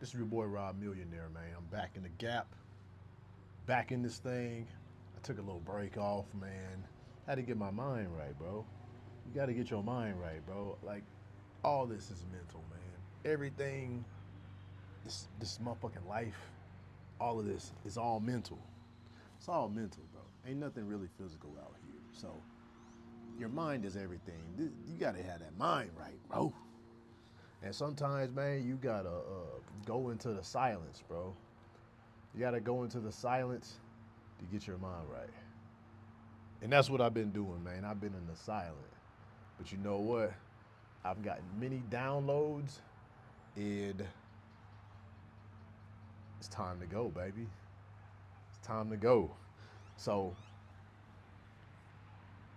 This is your boy Rob Millionaire, man. I'm back in the gap, back in this thing. I took a little break off, man. Had to get my mind right, bro. You got to get your mind right, bro. Like, all this is mental, man. Everything, this motherfucking life, all of this is all mental. It's all mental, bro. Ain't nothing really physical out here. So, your mind is everything. You got to have that mind right, bro. And sometimes, man, you gotta go into the silence, bro. You gotta go into the silence to get your mind right. And that's what I've been doing, man. I've been in the silent. But you know what? I've gotten many downloads, and it's time to go, baby. It's time to go. So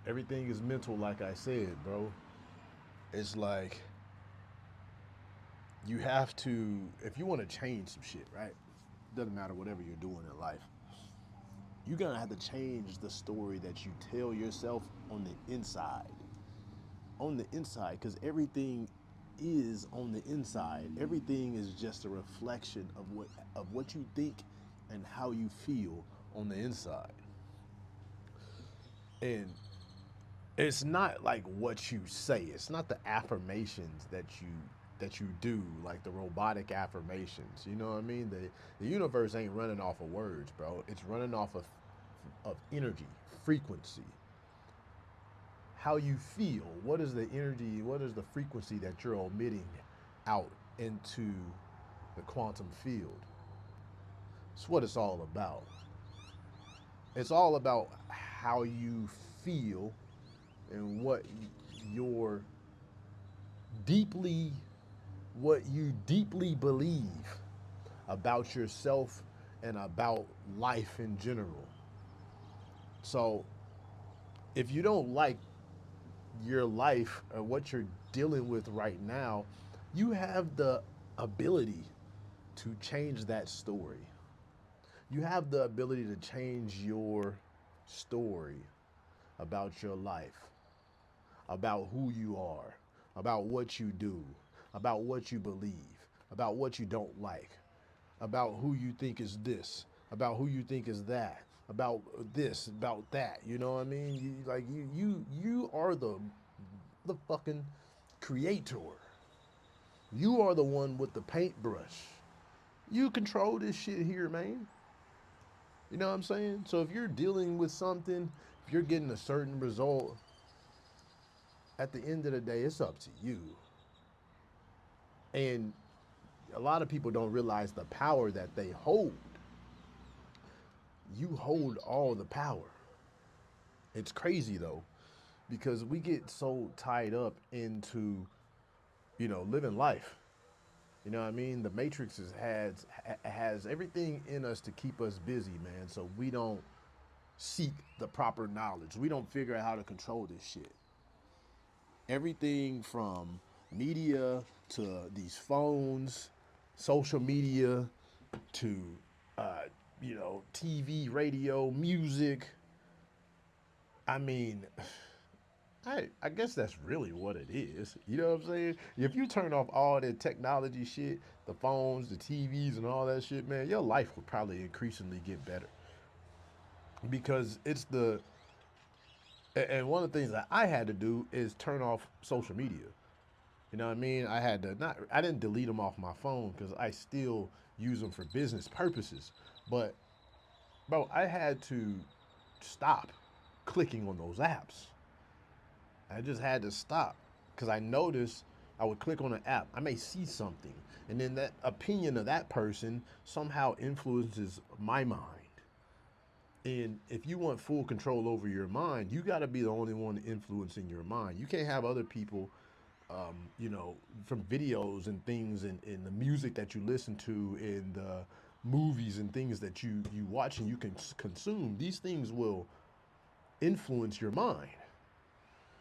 everything is mental, like I said, bro. It's like you have to, if you want to change some shit, right? Doesn't matter whatever you're doing in life. You're gonna have to change the story that you tell yourself on the inside. On the inside, because everything is on the inside. Everything is just a reflection of what you think and how you feel on the inside. And it's not like what you say. It's not the affirmations that you do, like the robotic affirmations. You know what I mean? The universe ain't running off of words, bro. It's running off of energy, frequency, how you feel. What is the energy? What is the frequency that you're emitting out into the quantum field? It's what it's all about. It's all about how you feel and your deeply what you deeply believe about yourself and about life in general. So, if you don't like your life or what you're dealing with right now, you have the ability to change that story. You have the ability to change your story about your life, about who you are, about what you do, about what you believe, about what you don't like, about who you think is this, about who you think is that, about this, about that. You know what I mean? You are the fucking creator. You are the one with the paintbrush. You control this shit here, man. You know what I'm saying? So if you're dealing with something, if you're getting a certain result, at the end of the day, it's up to you. And a lot of people don't realize the power that they hold. You hold all the power. It's crazy though, because we get so tied up into, living life. You know what I mean? The Matrix has everything in us to keep us busy, man. So we don't seek the proper knowledge. We don't figure out how to control this shit. Everything from media to these phones, social media to uh, TV, radio, music. I mean, I guess that's really what it is. You know what I'm saying? If you turn off all the technology shit, the phones, the TVs, and all that shit, man, your life would probably increasingly get better because it's the. And one of the things that I had to do is turn off social media. You know what I mean? I had to not. I didn't delete them off my phone because I still use them for business purposes. But bro, I had to stop clicking on those apps. I just had to stop because I noticed I would click on an app. I may see something, and then that opinion of that person somehow influences my mind. And if you want full control over your mind, you got to be the only one influencing your mind. You can't have other people, from videos and things and the music that you listen to and the movies and things that you watch and you can consume. These things will influence your mind.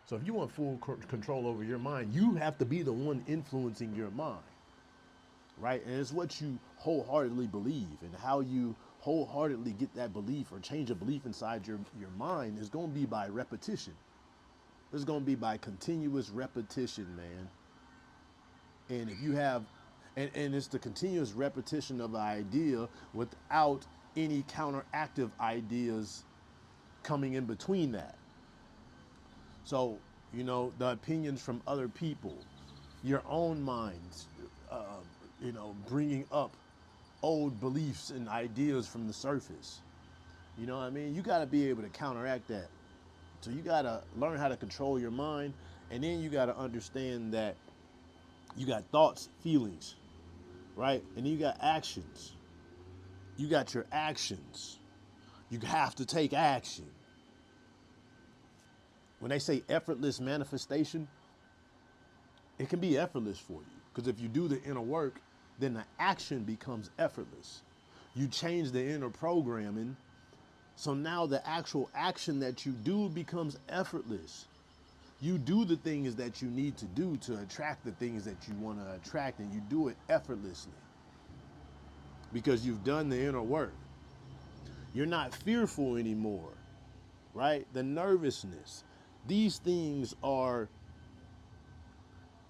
So if you want full control over your mind, you have to be the one influencing your mind, right? And it's what you wholeheartedly believe and how you wholeheartedly get that belief or change a belief inside your mind is going to be by repetition. It's going to be by continuous repetition, man. And if you have, And it's the continuous repetition of an idea without any counteractive ideas coming in between that. So, the opinions from other people, your own minds, uh, bringing up old beliefs and ideas from the surface. You know what I mean? You got to be able to counteract that. So you got to learn how to control your mind, and then you got to understand that you got thoughts, feelings, right? And then you got actions. You got your actions. You have to take action. When they say effortless manifestation, it can be effortless for you. Because if you do the inner work, then the action becomes effortless. You change the inner programming, so now the actual action that you do becomes effortless. You do the things that you need to do to attract the things that you want to attract, and you do it effortlessly because you've done the inner work. You're not fearful anymore, right? The nervousness, these things are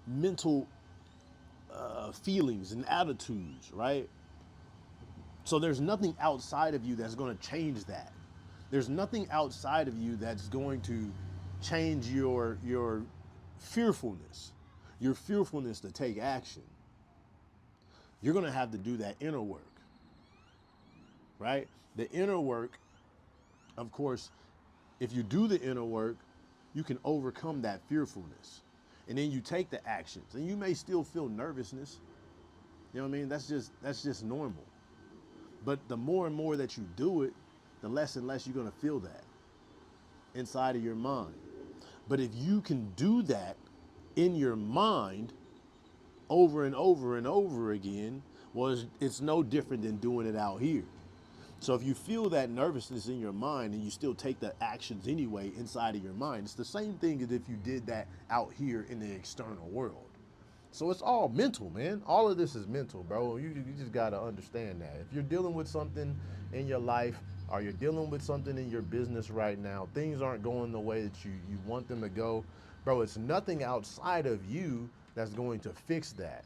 mental feelings and attitudes, right? So there's nothing outside of you that's going to change that. There's nothing outside of you that's going to change your fearfulness, your fearfulness to take action. You're going to have to do that inner work, right? The inner work, of course, if you do the inner work, you can overcome that fearfulness. And then you take the actions. And you may still feel nervousness. You know what I mean? That's just normal. But the more and more that you do it, the less and less you're going to feel that inside of your mind. But if you can do that in your mind over and over and over again, well, it's no different than doing it out here. So if you feel that nervousness in your mind and you still take the actions anyway inside of your mind, it's the same thing as if you did that out here in the external world. So it's all mental, man. All of this is mental, bro. You just got to understand that. If you're dealing with something in your life or you're dealing with something in your business right now, things aren't going the way that you want them to go, bro, it's nothing outside of you that's going to fix that.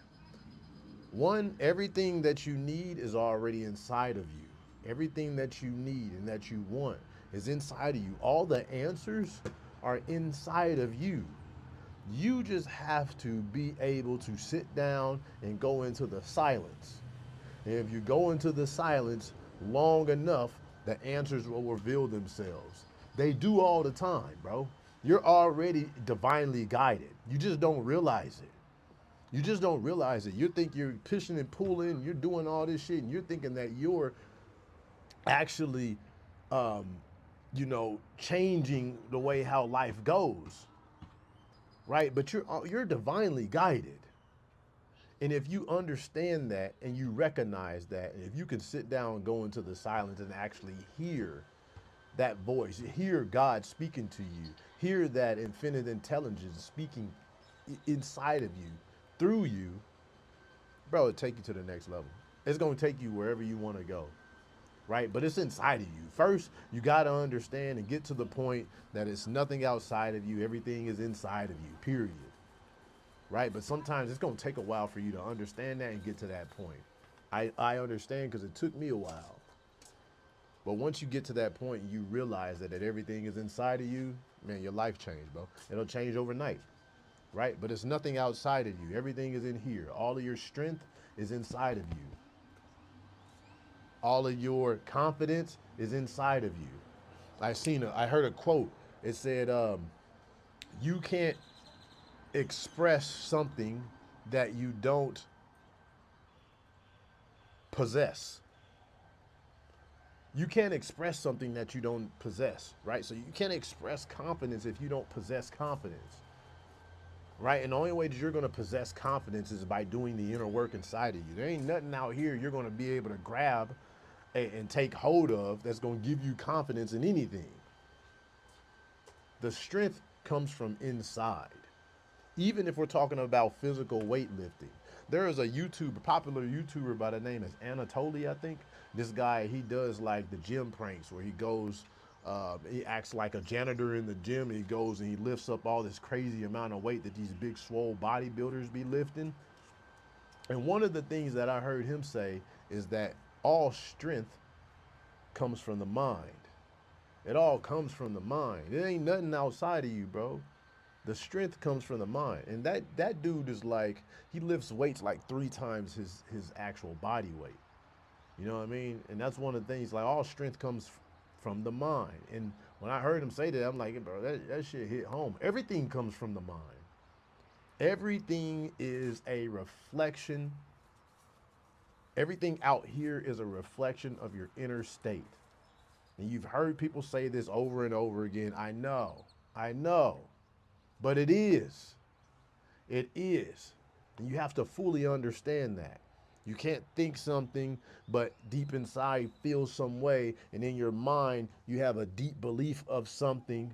One, everything that you need is already inside of you. Everything that you need and that you want is inside of you. All the answers are inside of you. You just have to be able to sit down and go into the silence. And if you go into the silence long enough, the answers will reveal themselves. They do all the time, bro. You're already divinely guided. You just don't realize it. You just don't realize it. You think you're pushing and pulling, you're doing all this shit, and you're thinking that you're actually, um, changing the way how life goes, right? But you're divinely guided. And if you understand that and you recognize that, and if you can sit down and go into the silence and actually hear that voice, hear God speaking to you, hear that infinite intelligence speaking inside of you, through you, bro, it'll take you to the next level. It's going to take you wherever you want to go, right? But it's inside of you. First, you got to understand and get to the point that it's nothing outside of you. Everything is inside of you, period. Right? But sometimes it's going to take a while for you to understand that and get to that point. I understand because it took me a while. But once you get to that point, you realize that everything is inside of you, man, your life changed, bro. It'll change overnight, right? But it's nothing outside of you. Everything is in here. All of your strength is inside of you. All of your confidence is inside of you. I heard a quote. It said, you can't express something that you don't possess. You can't express something that you don't possess, right? So you can't express confidence if you don't possess confidence, right? And the only way that you're going to possess confidence is by doing the inner work inside of you. There ain't nothing out here you're going to be able to grab and take hold of that's going to give you confidence in anything. The strength comes from inside. Even if we're talking about physical weightlifting, there is a popular YouTuber by the name of Anatoly, I think. This guy, he does like the gym pranks where he goes, he acts like a janitor in the gym, and he goes and he lifts up all this crazy amount of weight that these big swole bodybuilders be lifting. And one of the things that I heard him say is that all strength comes from the mind. It all comes from the mind. It ain't nothing outside of you, bro. The strength comes from the mind. And that dude is like, he lifts weights like 3 times his actual body weight. You know what I mean? And that's one of the things, like all strength comes from the mind. And when I heard him say that, I'm like, bro, that shit hit home. Everything comes from the mind. Everything is a reflection. Everything out here is a reflection of your inner state. And you've heard people say this over and over again. I know, but it is. It is. And you have to fully understand that. You can't think something, but deep inside feel some way, and in your mind, you have a deep belief of something,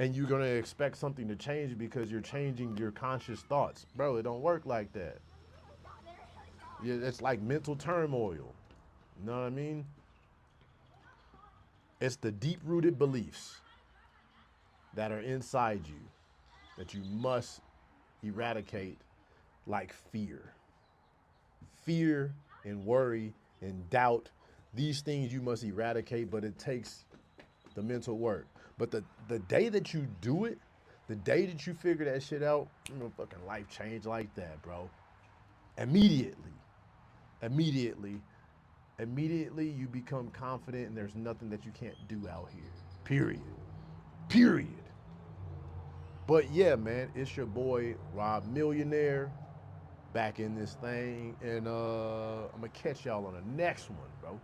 and you're gonna expect something to change because you're changing your conscious thoughts. Bro, it don't work like that. Yeah, it's like mental turmoil. You know what I mean? It's the deep-rooted beliefs that are inside you that you must eradicate, like fear. Fear and worry and doubt, these things you must eradicate, but it takes the mental work. But the day that you do it, the day that you figure that shit out, fucking life change like that, bro. Immediately. Immediately. Immediately you become confident and there's nothing that you can't do out here. Period. Period. But yeah, man, it's your boy Rob Millionaire back in this thing, and I'm gonna catch y'all on the next one, bro.